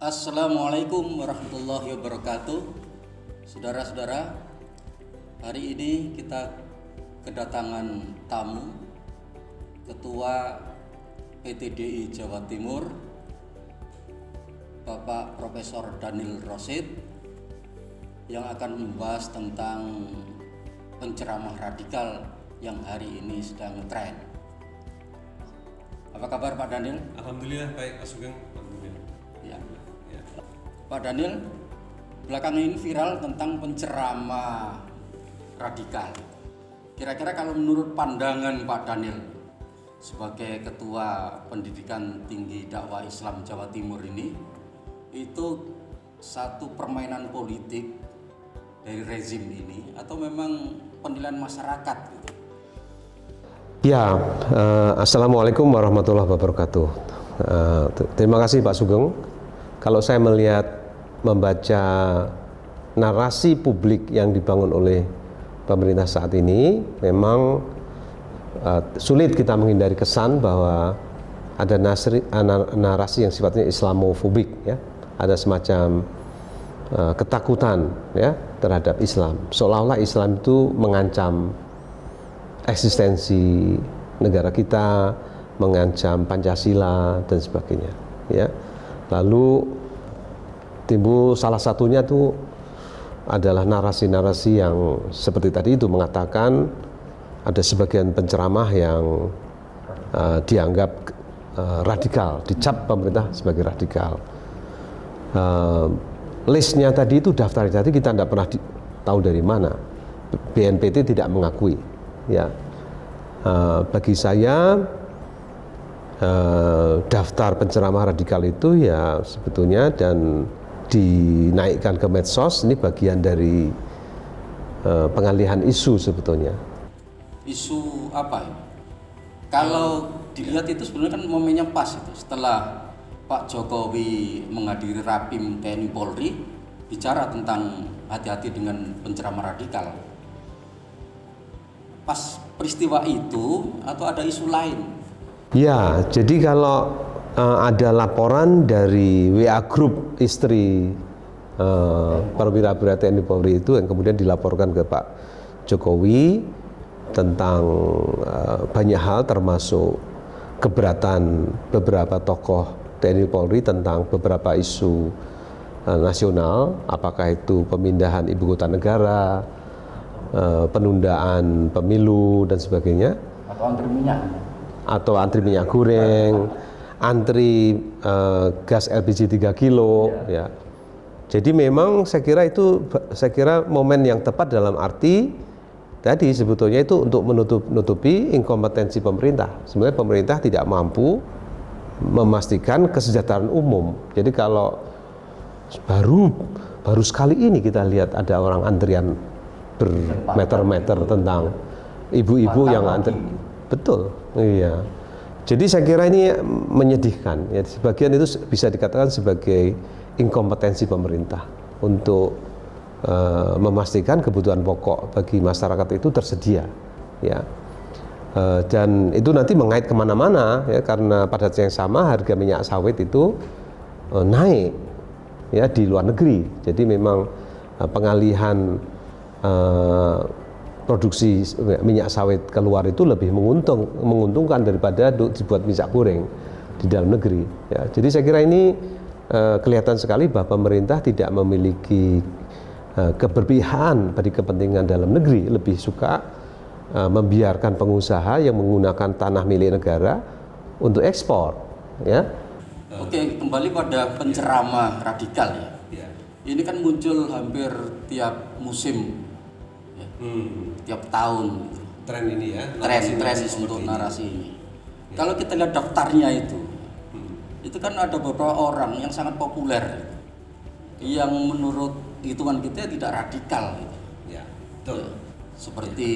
Assalamualaikum warahmatullahi wabarakatuh. Saudara-saudara, hari ini kita kedatangan tamu Ketua PTDI Jawa Timur, Bapak Profesor Daniel Rosid, yang akan membahas tentang penceramah radikal yang hari ini sedang ngetren. Apa kabar Pak Daniel? Alhamdulillah baik, Pak Sugeng. Alhamdulillah. Ya. Pak Daniel, belakangan ini viral tentang penceramah radikal. Kira-kira kalau menurut pandangan Pak Daniel sebagai Ketua Pendidikan Tinggi Dakwah Islam Jawa Timur ini, itu satu permainan politik dari rezim ini atau memang penilaian masyarakat gitu? Ya, Assalamualaikum warahmatullahi wabarakatuh. Terima kasih Pak Sugeng. Kalau saya membaca narasi publik yang dibangun oleh pemerintah saat ini, memang sulit kita menghindari kesan bahwa ada narasi yang sifatnya Islamofobik, ya. Ada semacam ketakutan, ya, terhadap Islam. Seolah-olah Islam itu mengancam eksistensi negara kita, mengancam Pancasila dan sebagainya, ya. Lalu timbul salah satunya itu adalah narasi-narasi yang seperti tadi itu mengatakan ada sebagian penceramah yang dianggap radikal, dicap pemerintah sebagai radikal. Listnya tadi itu, daftarnya tadi kita tidak pernah tahu dari mana. BNPT tidak mengakui, ya. Bagi saya daftar penceramah radikal itu ya sebetulnya dan dinaikkan ke medsos ini bagian dari pengalihan isu sebetulnya. Isu apa ini? Kalau dilihat itu sebenarnya kan momennya pas itu setelah Pak Jokowi menghadiri Rapim TNI Polri bicara tentang hati-hati dengan penceramah radikal. Pas peristiwa itu atau ada isu lain? Ya, jadi kalau ada laporan dari WA Group istri perwira-perwira TNI Polri itu yang kemudian dilaporkan ke Pak Jokowi tentang banyak hal termasuk keberatan beberapa tokoh TNI Polri tentang beberapa isu nasional, apakah itu pemindahan ibu kota negara, penundaan pemilu dan sebagainya, atau antri minyak goreng, antri gas LPG 3 kilo, ya. Jadi memang saya kira momen yang tepat dalam arti tadi sebetulnya itu untuk menutupi inkompetensi pemerintah. Sebenarnya pemerintah tidak mampu memastikan kesejahteraan umum. Jadi kalau baru sekali ini kita lihat ada orang antrian bermeter-meter tentang ibu-ibu yang antri. Betul, iya. Jadi saya kira ini menyedihkan. Ya, sebagian itu bisa dikatakan sebagai inkompetensi pemerintah untuk memastikan kebutuhan pokok bagi masyarakat itu tersedia, ya. Dan itu nanti mengait kemana-mana, ya, karena pada saat yang sama harga minyak sawit itu naik, ya, di luar negeri. Jadi memang pengalihan produksi minyak sawit keluar itu lebih menguntungkan daripada dibuat minyak goreng di dalam negeri, ya. Jadi saya kira ini kelihatan sekali bahwa pemerintah tidak memiliki keberpihakan bagi kepentingan dalam negeri, lebih suka membiarkan pengusaha yang menggunakan tanah milik negara untuk ekspor, ya. Oke, kembali pada penceramah radikal, ya. Ini kan muncul hampir tiap musim, ya. Tiap tahun gitu. Tren ini ya, tren untuk narasi ini. Ya. Kalau kita lihat daftarnya itu kan ada beberapa orang yang sangat populer yang menurut hitungan kita tidak radikal gitu. Ya, betul. Ya, seperti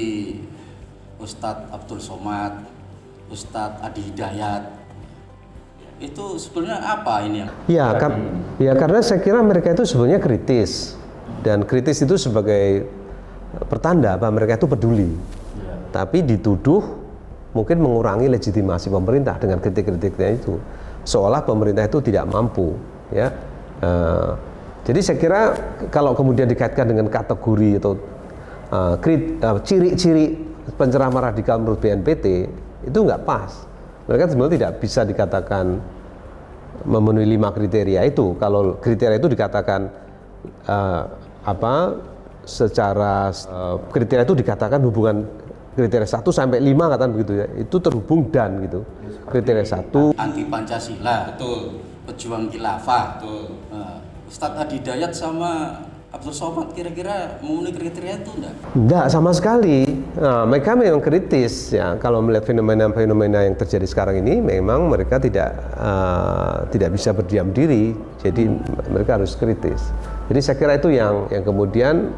Ustadz Abdul Somad, Ustadz Adi Hidayat. Itu sebenarnya apa ini yang? Ya, karena saya kira mereka itu sebenarnya kritis, dan kritis itu sebagai pertanda bahwa mereka itu peduli. Ya. Tapi dituduh mungkin mengurangi legitimasi pemerintah dengan kritik-kritiknya itu, seolah pemerintah itu tidak mampu, ya, Jadi saya kira kalau kemudian dikaitkan dengan kategori atau ciri-ciri penceramah radikal menurut BNPT itu nggak pas. Mereka sebenarnya tidak bisa dikatakan memenuhi 5 kriteria itu. Kalau kriteria itu dikatakan secara kriteria itu dikatakan hubungan kriteria 1 sampai 5 katakan begitu ya. Itu terhubung dan gitu. Kriteria 1 anti Pancasila, Betul. pejuang khilafah. Betul. Ustadz Adi Dayat sama Abdul Somad kira-kira memenuhi kriteria itu enggak? enggak sama sekali. Nah, mereka memang kritis ya. Kalau melihat fenomena-fenomena yang terjadi sekarang ini, memang mereka tidak bisa berdiam diri. Jadi mereka harus kritis. Jadi saya kira itu yang kemudian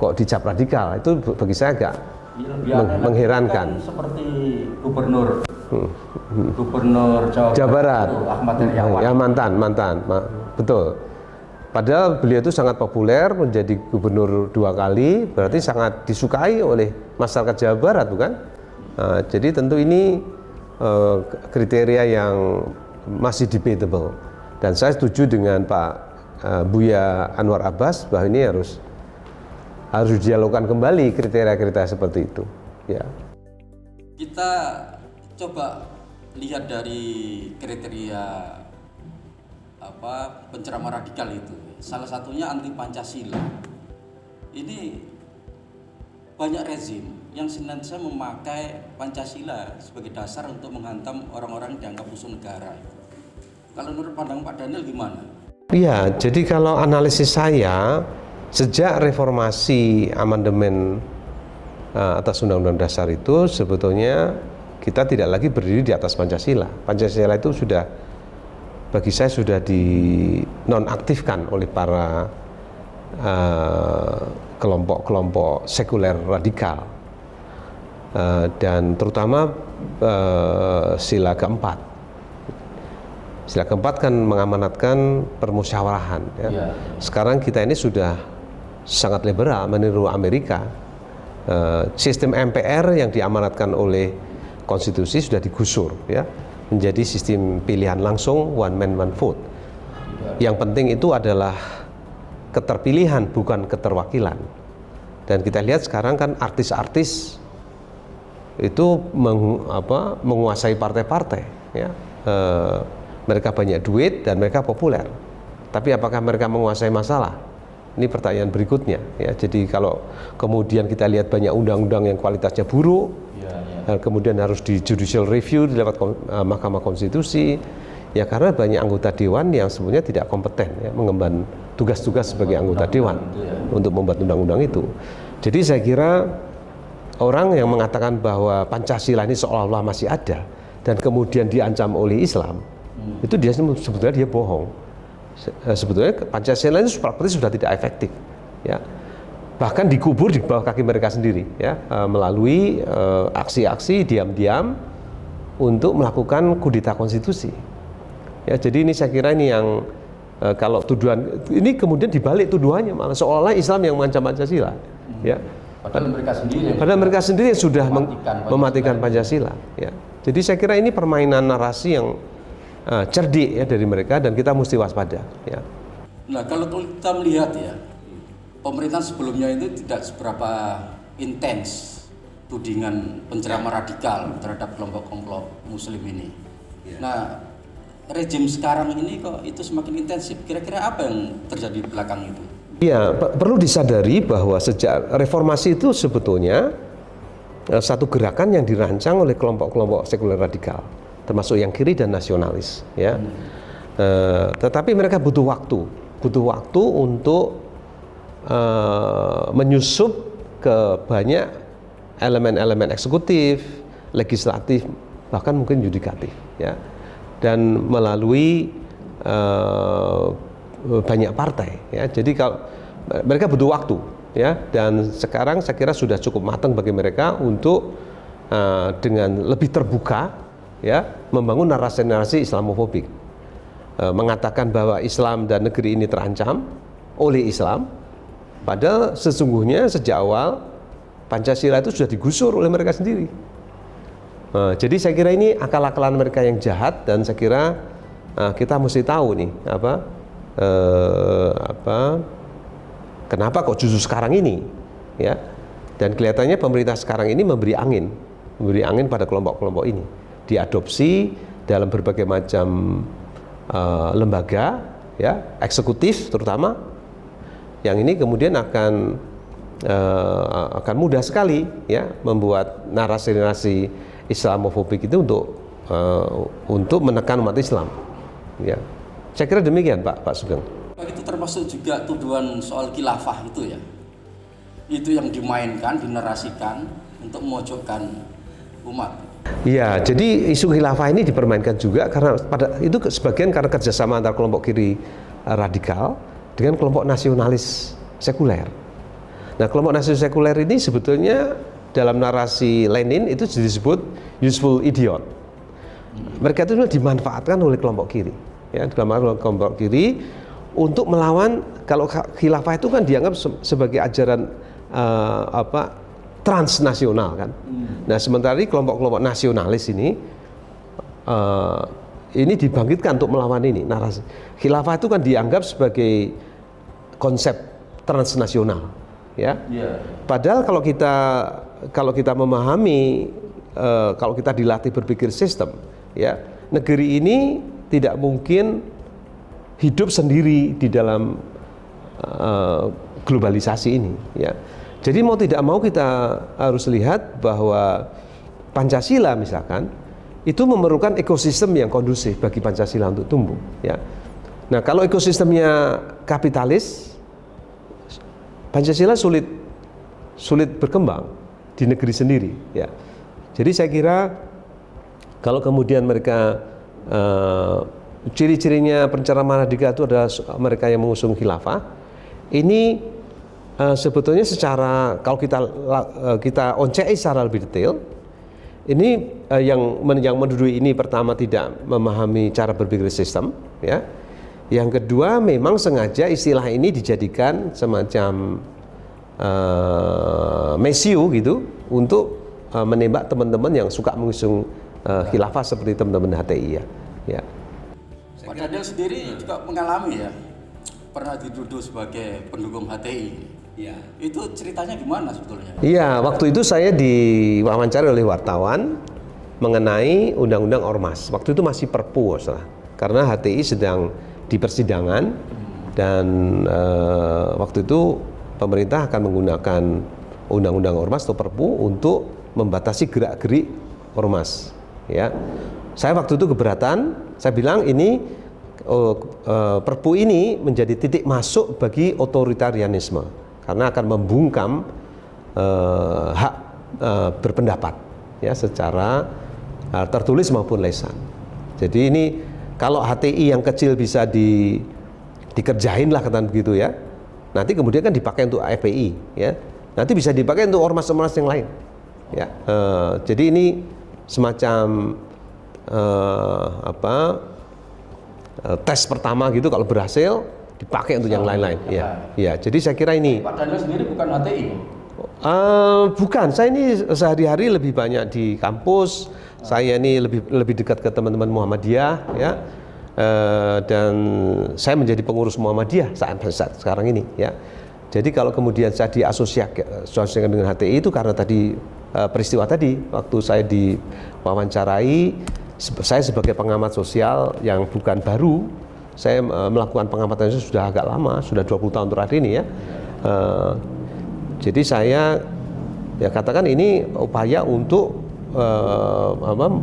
kok dicap radikal. Itu bagi saya agak mengherankan. Kan seperti gubernur Jawa Barat, Ahmad Heriawan. ya mantan, betul. Padahal beliau itu sangat populer, menjadi gubernur 2 kali, berarti sangat disukai oleh masyarakat Jawa Barat, bukan? Nah, jadi tentu ini kriteria yang masih debatable. Dan saya setuju dengan Pak Buya Anwar Abbas bahwa ini harus didialogkan kembali kriteria-kriteria seperti itu. Ya. Kita coba lihat dari kriteria penceramah radikal itu. Salah satunya anti Pancasila. Ini banyak rezim yang senantiasa memakai Pancasila sebagai dasar untuk menghantam orang-orang yang dianggap musuh negara. Kalau menurut pandangan Pak Daniel gimana? Iya, jadi kalau analisis saya sejak reformasi amandemen atas Undang-Undang Dasar itu sebetulnya kita tidak lagi berdiri di atas Pancasila. Pancasila itu bagi saya sudah dinonaktifkan oleh para kelompok-kelompok sekuler radikal dan terutama sila keempat. Sila keempat kan mengamanatkan permusyawarahan. Ya. Ya. Sekarang kita ini sudah sangat liberal meniru Amerika. Sistem MPR yang diamanatkan oleh konstitusi sudah digusur, ya, menjadi sistem pilihan langsung one man one vote. Yang penting itu adalah keterpilihan bukan keterwakilan. Dan kita lihat sekarang kan artis-artis itu menguasai partai-partai, ya. Mereka banyak duit dan mereka populer. Tapi apakah mereka menguasai masalah? Ini pertanyaan berikutnya, ya. Jadi kalau kemudian kita lihat banyak undang-undang yang kualitasnya buruk, kemudian harus di judicial review lewat Mahkamah Konstitusi, ya karena banyak anggota dewan yang sebenarnya tidak kompeten, ya, mengemban tugas-tugas sebagai anggota dewan untuk membuat undang-undang itu. Jadi saya kira orang yang mengatakan bahwa Pancasila ini seolah-olah masih ada dan kemudian diancam oleh Islam, itu dia sebetulnya dia bohong. Sebetulnya Pancasila itu seperti sudah tidak efektif, ya. Bahkan dikubur di bawah kaki mereka sendiri, ya, melalui aksi-aksi diam-diam untuk melakukan kudeta konstitusi. Ya, jadi ini saya kira ini yang kalau tuduhan ini kemudian dibalik tuduhannya malah seolah-olah Islam yang mengancam Pancasila, ya. Padahal mereka sendiri sudah mematikan Pancasila, ya. Jadi saya kira ini permainan narasi yang cerdik, ya, dari mereka dan kita mesti waspada, ya. Nah, kalau kita melihat, ya, pemerintahan sebelumnya itu tidak seberapa intens tudingan penceramah radikal terhadap kelompok-kelompok muslim ini. Nah, rejim sekarang ini kok itu semakin intensif. Kira-kira apa yang terjadi di belakang itu? Ya, perlu disadari bahwa sejak reformasi itu sebetulnya satu gerakan yang dirancang oleh kelompok-kelompok sekuler radikal, termasuk yang kiri dan nasionalis, ya. Tetapi mereka butuh waktu untuk menyusup ke banyak elemen-elemen eksekutif, legislatif, bahkan mungkin yudikatif, ya, dan melalui banyak partai, ya. Jadi kalau mereka butuh waktu, ya, dan sekarang saya kira sudah cukup matang bagi mereka untuk dengan lebih terbuka, ya, membangun narasi-narasi Islamofobik, mengatakan bahwa Islam dan negeri ini terancam oleh Islam, padahal sesungguhnya sejak awal Pancasila itu sudah digusur oleh mereka sendiri. Jadi saya kira ini akal-akalan mereka yang jahat dan saya kira kita mesti tahu nih kenapa kok justru sekarang ini, ya? Dan kelihatannya pemerintah sekarang ini memberi angin pada kelompok-kelompok ini, diadopsi dalam berbagai macam lembaga, ya, eksekutif terutama, yang ini kemudian akan mudah sekali, ya, membuat narasi-narasi Islamofobik itu untuk menekan umat Islam, ya. Saya kira demikian, Pak Sugeng. Itu termasuk juga tuduhan soal khilafah itu ya. Itu yang dimainkan, dinarasikan untuk memojokkan umat. Iya, jadi isu khilafah ini dipermainkan juga karena itu sebagian karena kerjasama antara kelompok kiri radikal dengan kelompok nasionalis sekuler. Nah, kelompok nasionalis sekuler ini sebetulnya dalam narasi Lenin itu disebut useful idiot. Mereka itu dimanfaatkan oleh kelompok kiri, ya, dimanfaatkan oleh kelompok kiri untuk melawan. Kalau khilafah itu kan dianggap sebagai ajaran transnasional kan. Nah, sementara ini kelompok-kelompok nasionalis ini dibangkitkan untuk melawan ini narasi. Khilafah itu kan dianggap sebagai konsep transnasional, ya. Padahal kalau kita memahami, kalau kita dilatih berpikir sistem, ya, negeri ini tidak mungkin hidup sendiri di dalam globalisasi ini, ya. Jadi mau tidak mau kita harus lihat bahwa Pancasila misalkan itu memerlukan ekosistem yang kondusif bagi Pancasila untuk tumbuh, ya. Nah, kalau ekosistemnya kapitalis, Pancasila sulit berkembang di negeri sendiri, ya. Jadi saya kira kalau kemudian mereka ciri-cirinya pencerahan radikal itu adalah mereka yang mengusung khilafah, ini sebetulnya kalau kita oncei secara lebih detail, ini yang mendudui ini pertama tidak memahami cara berpikir sistem, ya. Yang kedua memang sengaja istilah ini dijadikan semacam mesiu gitu untuk menembak teman-teman yang suka mengusung khilafah seperti teman-teman HTI, ya. Pak Daniel sendiri juga mengalami, ya, pernah dituduh sebagai pendukung HTI. Ya. Itu ceritanya gimana sebetulnya? Iya, waktu itu saya diwawancara oleh wartawan mengenai Undang-Undang Ormas. Waktu itu masih Perpu, karena HTI sedang di persidangan dan waktu itu pemerintah akan menggunakan Undang-Undang Ormas atau Perpu untuk membatasi gerak-gerik ormas, ya. Saya waktu itu keberatan. Saya bilang ini Perpu ini menjadi titik masuk bagi otoritarianisme karena akan membungkam hak berpendapat, ya, secara tertulis maupun lisan. Jadi ini kalau HTI yang kecil bisa dikerjain lah katakan begitu, ya. Nanti kemudian kan dipakai untuk FPI, ya. Nanti bisa dipakai untuk ormas-ormas yang lain, ya. Jadi ini semacam tes pertama gitu, kalau berhasil dipakai untuk yang lain-lain, ya. Jadi saya kira ini. Pak Daniel sendiri bukan HTI? Bukan, saya ini sehari-hari lebih banyak di kampus. Saya ini lebih dekat ke teman-teman Muhammadiyah, ya. Dan saya menjadi pengurus Muhammadiyah saat sekarang ini, ya. Jadi kalau kemudian saya diasosiasikan dengan HTI itu karena tadi peristiwa tadi waktu saya diwawancarai, saya sebagai pengamat sosial yang bukan baru. Saya melakukan pengamatan itu sudah agak lama, sudah 20 tahun terakhir ini, ya. Jadi saya katakan ini upaya untuk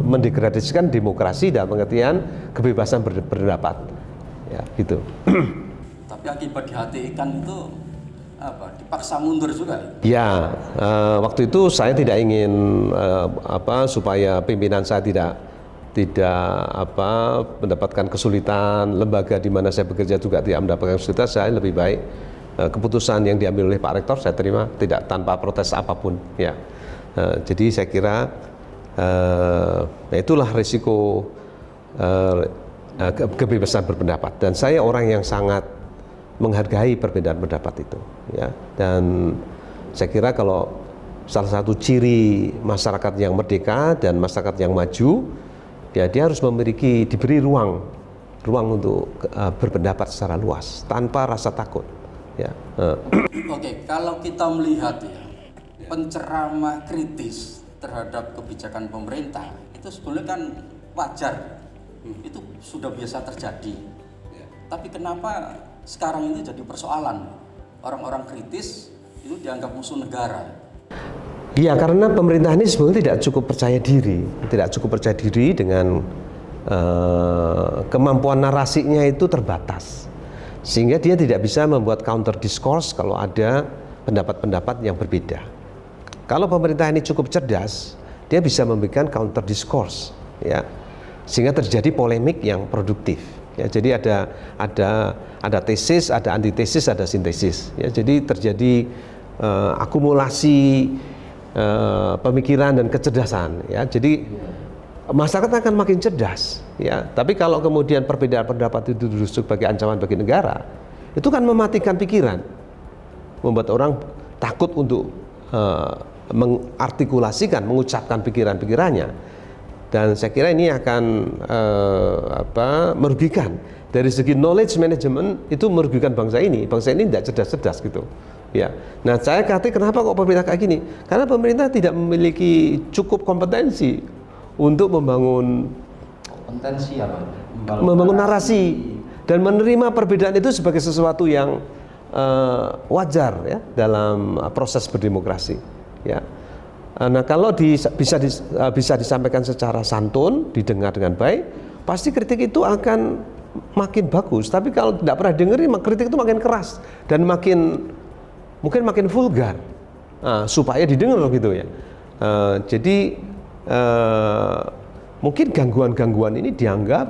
mendegradasikan demokrasi dalam pengertian kebebasan berpendapat, ya, gitu. Tapi akibat di HTI kan itu dipaksa mundur juga. Ya, waktu itu saya tidak ingin supaya pimpinan saya tidak mendapatkan kesulitan, lembaga di mana saya bekerja juga tidak mendapatkan kesulitan. Saya lebih baik keputusan yang diambil oleh Pak Rektor saya terima tidak tanpa protes apapun, ya. Jadi saya kira itulah risiko kebebasan berpendapat, dan saya orang yang sangat menghargai perbedaan pendapat itu, ya. Dan saya kira kalau salah satu ciri masyarakat yang merdeka dan masyarakat yang maju, ya, dia harus diberi ruang ruang untuk berpendapat secara luas tanpa rasa takut. Ya. Oke, kalau kita melihat ya, penceramah kritis terhadap kebijakan pemerintah itu sebenarnya kan wajar, itu sudah biasa terjadi. Tapi kenapa sekarang ini jadi persoalan? Orang-orang kritis itu dianggap musuh negara. Iya, karena pemerintah ini sebenarnya tidak cukup percaya diri dengan kemampuan narasinya itu terbatas, sehingga dia tidak bisa membuat counter discourse kalau ada pendapat-pendapat yang berbeda. Kalau pemerintah ini cukup cerdas, dia bisa memberikan counter discourse, ya, sehingga terjadi polemik yang produktif. Ya, jadi ada tesis, ada antitesis, ada sintesis. Ya, jadi terjadi akumulasi pemikiran dan kecerdasan. Ya, jadi masyarakat akan makin cerdas. Ya, tapi kalau kemudian perbedaan pendapat itu duduk sebagai ancaman bagi negara, itu kan mematikan pikiran, membuat orang takut untuk mengartikulasikan, mengucapkan pikiran-pikirannya. Dan saya kira ini akan merugikan. Dari segi knowledge management itu merugikan bangsa ini. Bangsa ini tidak cerdas-cerdas gitu. Ya. Nah, saya katakan kenapa kok pemerintah kayak gini? Karena pemerintah tidak memiliki cukup kompetensi untuk membangun membangun narasi dan menerima perbedaan itu sebagai sesuatu yang wajar ya dalam proses berdemokrasi. Ya. Nah, kalau bisa disampaikan secara santun, didengar dengan baik, pasti kritik itu akan makin bagus. Tapi kalau tidak pernah dengerin, kritik itu makin keras dan mungkin makin vulgar, supaya didengar gitu ya. Jadi mungkin gangguan-gangguan ini dianggap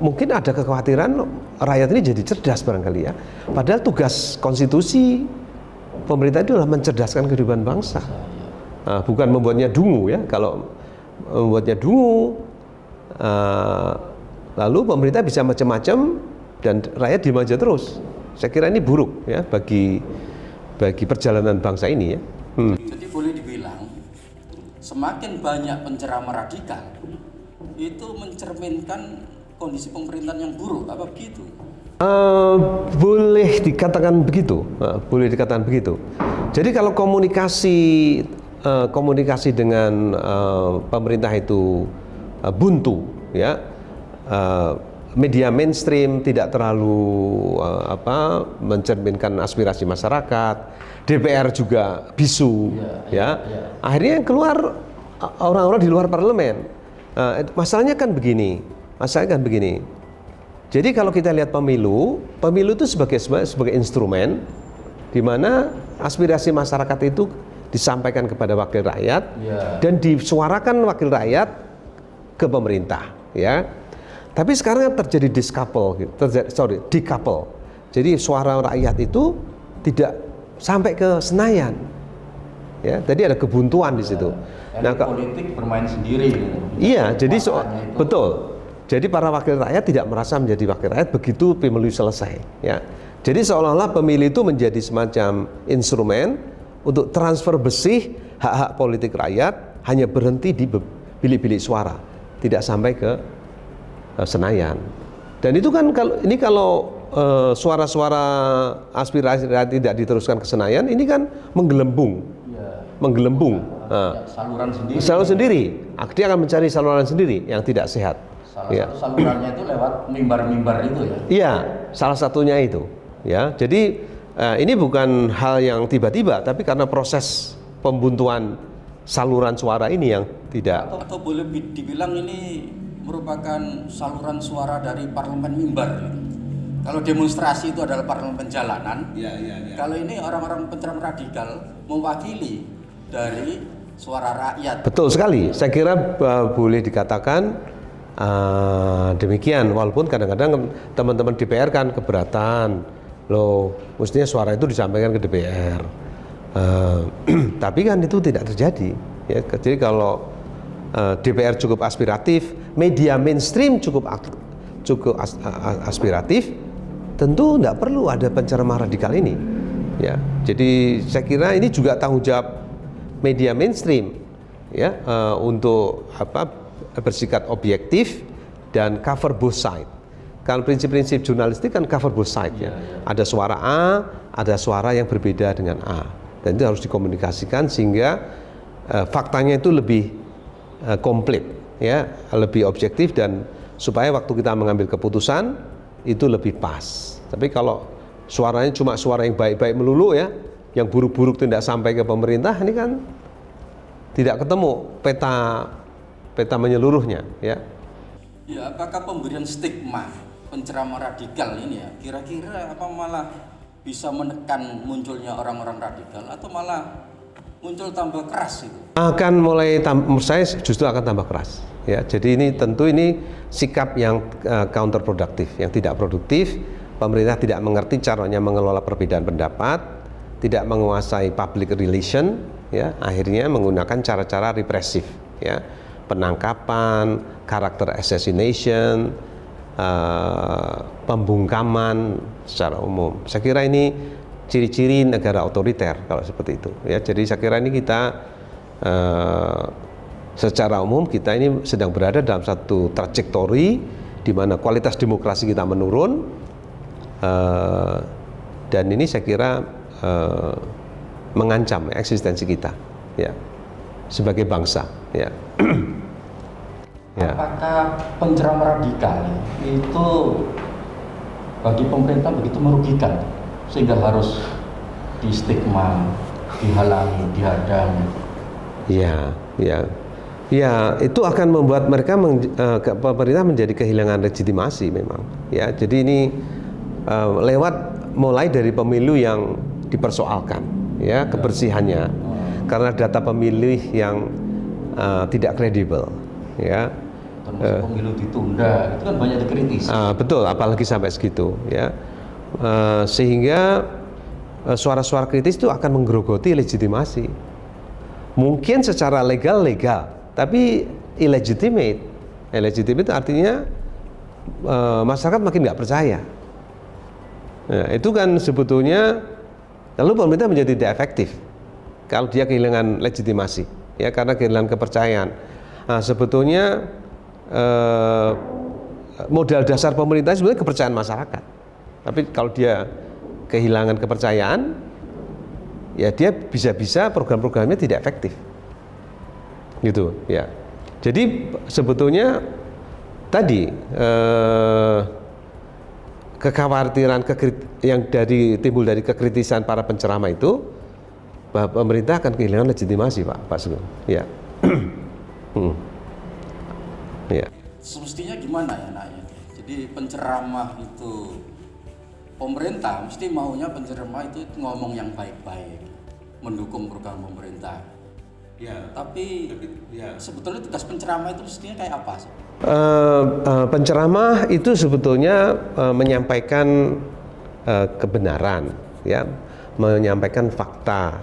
mungkin ada kekhawatiran rakyat ini jadi cerdas barangkali ya. Padahal tugas konstitusi pemerintah itu adalah mencerdaskan kehidupan bangsa, bukan membuatnya dungu ya. Kalau membuatnya dungu, lalu pemerintah bisa macam-macam dan rakyat diem aja terus. Saya kira ini buruk ya bagi perjalanan bangsa ini ya. Jadi boleh dibilang semakin banyak penceramah radikal itu mencerminkan kondisi pemerintahan yang buruk, apa begitu? Boleh dikatakan begitu. Jadi kalau komunikasi dengan pemerintah itu buntu, ya, media mainstream tidak terlalu mencerminkan aspirasi masyarakat, DPR juga bisu, ya. Akhirnya yang keluar orang-orang di luar parlemen. Masalahnya kan begini. Jadi kalau kita lihat pemilu itu sebagai instrumen di mana aspirasi masyarakat itu disampaikan kepada wakil rakyat dan disuarakan wakil rakyat ke pemerintah, ya. Tapi sekarang terjadi decouple. Jadi suara rakyat itu tidak sampai ke Senayan. Ya, jadi ada kebuntuan di situ. Nah, politik bermain sendiri. Iya, jadi betul. Jadi para wakil rakyat tidak merasa menjadi wakil rakyat begitu pemilu selesai. Ya, jadi seolah-olah pemilu itu menjadi semacam instrumen untuk transfer bersih hak-hak politik rakyat, hanya berhenti di bilik-bilik suara, tidak sampai ke Senayan. Dan itu kan kalau suara-suara aspirasi rakyat tidak diteruskan ke Senayan, ini kan menggelembung. Saluran sendiri. Dia akan mencari saluran sendiri yang tidak sehat. Salah satu salurannya itu lewat mimbar-mimbar itu ya. Iya, salah satunya itu. Ya, jadi ini bukan hal yang tiba-tiba, tapi karena proses pembuntuan saluran suara ini yang tidak. Atau boleh dibilang ini merupakan saluran suara dari parlemen mimbar. Kalau demonstrasi itu adalah parlemen jalanan. Kalau ini orang-orang penceramah radikal mewakili dari suara rakyat. Betul sekali. Saya kira boleh dikatakan demikian. Walaupun kadang-kadang teman-teman DPR kan keberatan. Loh, mestinya suara itu disampaikan ke DPR. Tapi kan itu tidak terjadi. Ya, jadi kalau DPR cukup aspiratif, media mainstream cukup aspiratif, tentu tidak perlu ada penceramah radikal ini. Ya, jadi saya kira ini juga tanggung jawab media mainstream, ya, untuk bersikap objektif dan cover both side. Kalau prinsip-prinsip jurnalistik kan cover both side ya. Ada suara A, ada suara yang berbeda dengan A. Dan itu harus dikomunikasikan sehingga faktanya itu lebih komplit ya, lebih objektif dan supaya waktu kita mengambil keputusan itu lebih pas. Tapi kalau suaranya cuma suara yang baik-baik melulu ya, yang buruk-buruk tidak sampai ke pemerintah, ini kan tidak ketemu peta menyeluruhnya ya. Ya, apakah pemberian stigma penceramah radikal ini ya kira-kira apa malah bisa menekan munculnya orang-orang radikal atau malah muncul tambah keras itu? Akan mulai saya justru akan tambah keras ya. Jadi ini tentu ini sikap yang counterproductive, yang tidak produktif. Pemerintah tidak mengerti caranya mengelola perbedaan pendapat, tidak menguasai public relation ya, akhirnya menggunakan cara-cara represif ya, penangkapan, karakter assassination, pembungkaman secara umum. Saya kira ini ciri-ciri negara otoriter kalau seperti itu ya. Jadi saya kira ini kita secara umum kita ini sedang berada dalam satu trajektori di mana kualitas demokrasi kita menurun, dan ini saya kira mengancam eksistensi kita ya sebagai bangsa ya. Ya. Apakah penceramah radikal itu bagi pemerintah begitu merugikan sehingga harus di stigma, dihalangi, dihadang? Ya, itu akan membuat mereka pemerintah menjadi kehilangan legitimasi memang. Ya, jadi ini lewat mulai dari pemilu yang dipersoalkan, ya kebersihannya, karena data pemilih yang tidak kredibel, ya. Termasuk pemilu ditunda, itu kan banyak dikritisi. Betul, apalagi sampai segitu, ya. Sehingga suara-suara kritis itu akan menggerogoti legitimasi. Mungkin secara legal, tapi illegitimate. Illegitimate artinya masyarakat makin nggak percaya. Nah, itu kan sebetulnya lalu pemerintah menjadi tidak efektif kalau dia kehilangan legitimasi, ya karena kehilangan kepercayaan. Nah, sebetulnya modal dasar pemerintah sebenarnya kepercayaan masyarakat. Tapi kalau dia kehilangan kepercayaan, ya dia bisa-bisa program-programnya tidak efektif, gitu ya. Jadi sebetulnya tadi kekhawatiran yang timbul dari kekritisan para penceramah itu, bahwa pemerintah akan kehilangan legitimasi, Pak Sugeng. Ya. Ya. Semestinya gimana ya naknya? Jadi penceramah itu pemerintah mesti maunya penceramah itu ngomong yang baik-baik, mendukung program pemerintah. Ya. Tapi ya. Sebetulnya tugas penceramah itu mestinya kayak apa sih? Penceramah itu sebetulnya menyampaikan kebenaran, ya, menyampaikan fakta,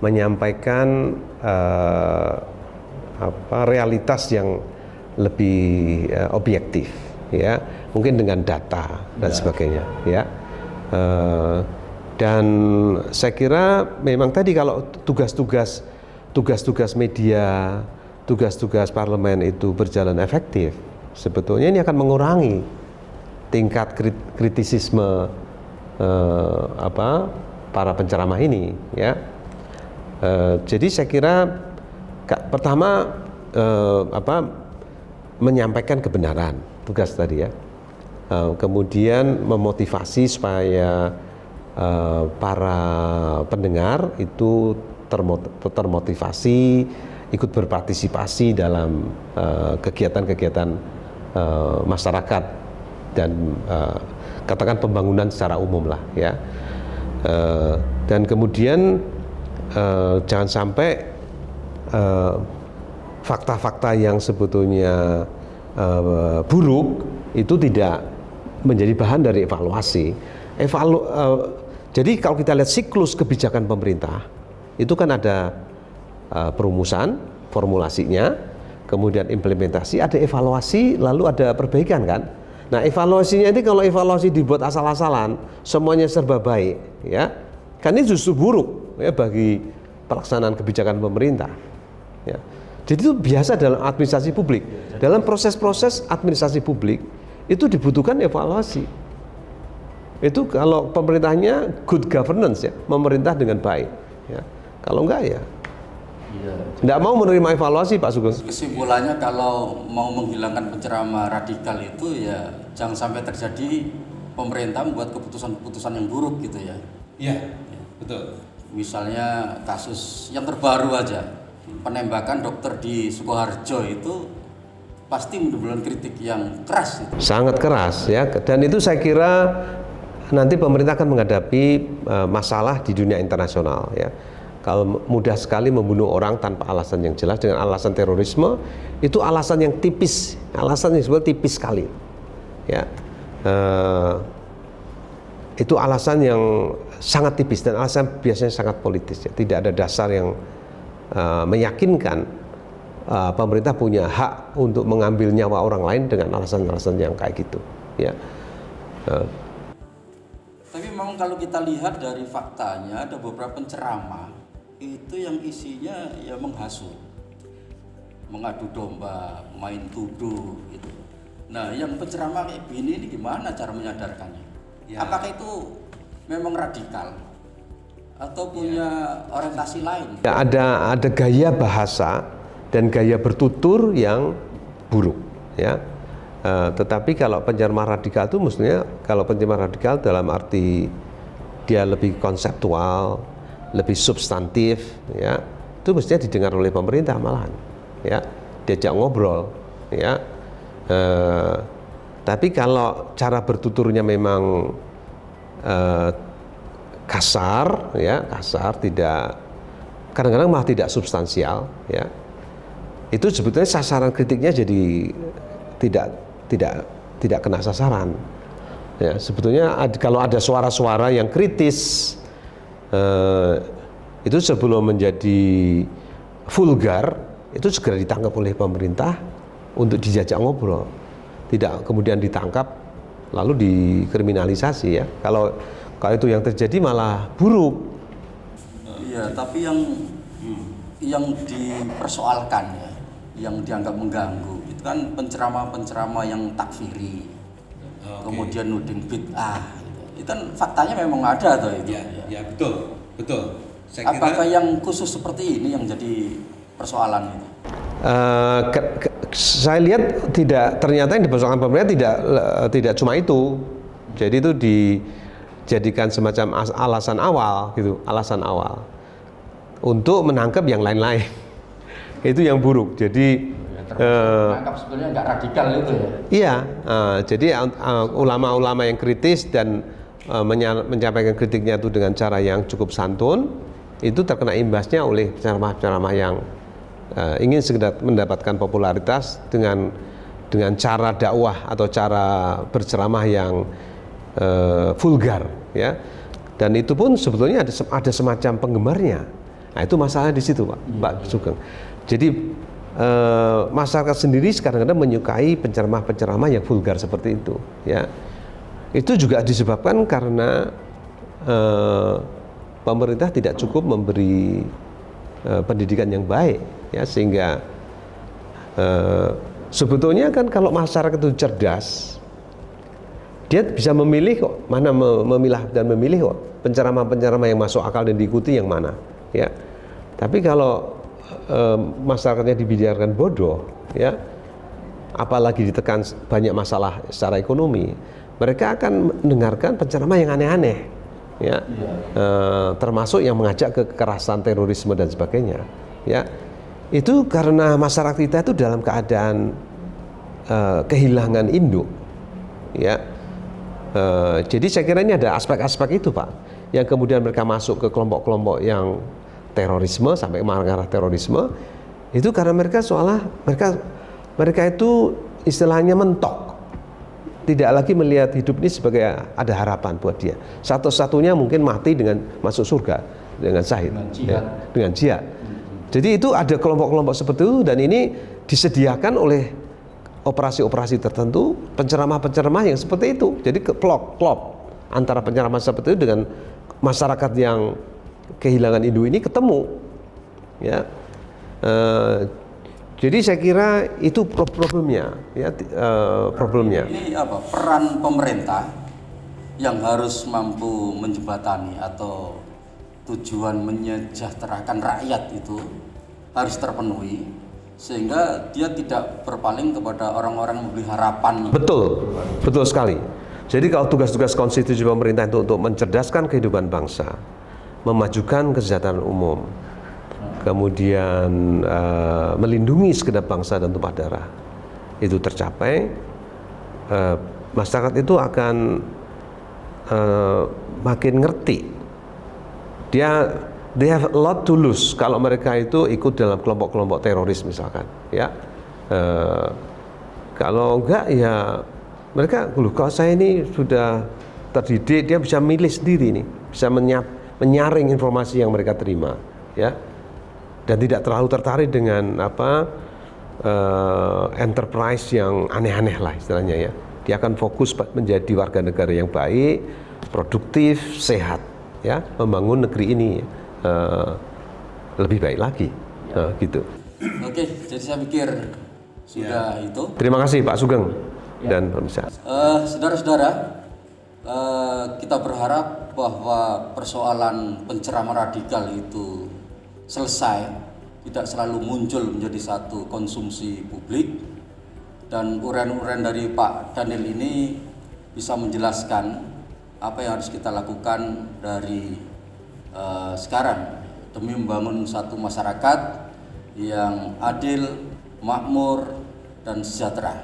menyampaikan realitas yang lebih objektif, ya, mungkin dengan data dan sebagainya, ya. Dan saya kira memang tadi kalau tugas-tugas media, tugas-tugas parlemen itu berjalan efektif, sebetulnya ini akan mengurangi tingkat kritisisme para penceramah ini, ya. Jadi saya kira pertama menyampaikan kebenaran, tugas tadi ya. Kemudian memotivasi supaya para pendengar itu termotivasi, ikut berpartisipasi dalam kegiatan-kegiatan masyarakat dan katakan pembangunan secara umum lah ya. Dan kemudian jangan sampai fakta-fakta yang sebetulnya buruk itu tidak menjadi bahan dari evaluasi. Jadi kalau kita lihat siklus kebijakan pemerintah, itu kan ada perumusan, formulasinya, kemudian implementasi, ada evaluasi, lalu ada perbaikan kan. Nah evaluasinya ini kalau evaluasi dibuat asal-asalan, semuanya serba baik, ya, kan ini justru buruk ya bagi pelaksanaan kebijakan pemerintah. Ya. Jadi itu biasa dalam administrasi publik. Dalam proses-proses administrasi publik itu dibutuhkan evaluasi. Itu kalau pemerintahnya good governance ya, memerintah dengan baik. Ya. Kalau enggak ya, enggak mau menerima evaluasi Pak Sugeng. Kesimpulannya kalau mau menghilangkan penceramah radikal itu ya jangan sampai terjadi pemerintah membuat keputusan-keputusan yang buruk gitu ya. Iya, betul. Misalnya kasus yang terbaru aja, penembakan dokter di Sukoharjo itu pasti menimbulkan kritik yang keras itu. Sangat keras ya, dan itu saya kira nanti pemerintah akan menghadapi masalah di dunia internasional ya. Kalau mudah sekali membunuh orang tanpa alasan yang jelas dengan alasan terorisme, itu alasan yang tipis, alasan yang sebenarnya tipis sekali ya. Itu alasan yang sangat tipis dan alasan biasanya sangat politis ya. Tidak ada dasar yang meyakinkan pemerintah punya hak untuk mengambil nyawa orang lain dengan alasan-alasan yang kayak gitu ya. Tapi memang kalau kita lihat dari faktanya ada beberapa penceramah itu yang isinya ya menghasut, mengadu domba, main tuduh gitu. Nah, yang penceramah kayak gini ini gimana cara menyadarkannya? Ya. Apakah itu memang radikal atau punya orientasi lain? Ya, ada gaya bahasa dan gaya bertutur yang buruk ya. Tetapi kalau penceramah radikal itu mestinya, kalau penceramah radikal dalam arti dia lebih konseptual, lebih substantif ya, itu mestinya didengar oleh pemerintah malahan ya, diajak ngobrol ya. Tapi kalau cara bertuturnya memang kasar ya, tidak, kadang-kadang malah tidak substansial ya, itu sebetulnya sasaran kritiknya jadi tidak kena sasaran ya. Sebetulnya kalau ada suara-suara yang kritis itu sebelum menjadi vulgar itu segera ditangkap oleh pemerintah untuk dijajak ngobrol, tidak kemudian ditangkap lalu dikriminalisasi ya. Kalau itu yang terjadi malah buruk. Iya, tapi yang dipersoalkan ya, yang dianggap mengganggu itu kan penceramah-penceramah yang takfiri, kemudian nuding bid'ah. Itu kan faktanya memang ada tuh itu. Ya betul. Apakah yang khusus seperti ini yang jadi persoalan itu? Saya lihat ternyata yang dipersoalkan pemerintah tidak cuma itu. Jadi itu dijadikan semacam alasan awal gitu, alasan awal untuk menangkap yang lain-lain. Itu yang buruk. Jadi menangkap sebenarnya nggak radikal itu ya. Iya, jadi ulama-ulama yang kritis dan menyampaikan kritiknya itu dengan cara yang cukup santun, itu terkena imbasnya oleh ceramah-ceramah yang ingin sekedar mendapatkan popularitas dengan cara dakwah atau cara berceramah yang vulgar ya. Dan itu pun sebetulnya ada semacam penggemarnya. Nah, itu masalah di situ Pak Sugeng. Jadi masyarakat sendiri kadang-kadang menyukai penceramah-penceramah yang vulgar seperti itu ya. Itu juga disebabkan karena pemerintah tidak cukup memberi pendidikan yang baik ya, sehingga sebetulnya kan kalau masyarakat itu cerdas, dia bisa memilih kok, mana memilah dan memilih kok penceramah-penceramah yang masuk akal dan diikuti yang mana ya. Tapi kalau masyarakatnya dibiarkan bodoh ya, apalagi ditekan banyak masalah secara ekonomi, mereka akan mendengarkan penceramah yang aneh-aneh ya, termasuk yang mengajak ke kekerasan, terorisme dan sebagainya ya. Itu karena masyarakat kita itu dalam keadaan kehilangan induk ya. Jadi saya kira ini ada aspek-aspek itu Pak, yang kemudian mereka masuk ke kelompok-kelompok yang terorisme sampai marah terorisme, itu karena mereka mereka itu istilahnya mentok, tidak lagi melihat hidup ini sebagai ada harapan buat dia. Satu-satunya mungkin mati dengan masuk surga dengan syahid, dengan jihad. Jadi itu ada kelompok-kelompok seperti itu, dan ini disediakan oleh operasi-operasi tertentu, penceramah-penceramah yang seperti itu. Jadi klop antara penceramah seperti itu dengan masyarakat yang kehilangan induk ini ketemu ya. Jadi saya kira itu problemnya, ya problemnya. Ini apa peran pemerintah yang harus mampu menjembatani atau tujuan menyejahterakan rakyat itu harus terpenuhi sehingga dia tidak berpaling kepada orang-orang yang memberi harapan. Betul, betul sekali. Jadi kalau tugas-tugas konstitusi pemerintah itu untuk mencerdaskan kehidupan bangsa, memajukan kesejahteraan umum, kemudian melindungi segenap bangsa dan tumpah darah, itu tercapai, masyarakat itu akan makin ngerti. They have a lot to lose kalau mereka itu ikut dalam kelompok-kelompok teroris misalkan, ya. Kalau enggak ya mereka, kalau saya ini sudah terdidik, dia bisa milih sendiri nih, bisa menyaring informasi yang mereka terima, ya, dan tidak terlalu tertarik dengan enterprise yang aneh-aneh lah istilahnya, ya. Dia akan fokus menjadi warga negara yang baik, produktif, sehat, ya, membangun negeri ini lebih baik lagi, gitu. Oke, jadi saya pikir sudah itu. Terima kasih Pak Sugeng dan pemirsa. Saudara-saudara, kita berharap bahwa persoalan penceramah radikal itu selesai, tidak selalu muncul menjadi satu konsumsi publik, dan uraian-uraian dari Pak Daniel ini bisa menjelaskan apa yang harus kita lakukan dari sekarang demi membangun satu masyarakat yang adil, makmur, dan sejahtera.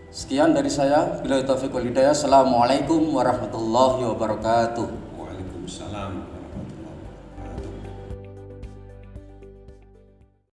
Sekian dari saya. Billahi taufiq wal hidayah. Assalamualaikum warahmatullahi wabarakatuh. Waalaikumsalam.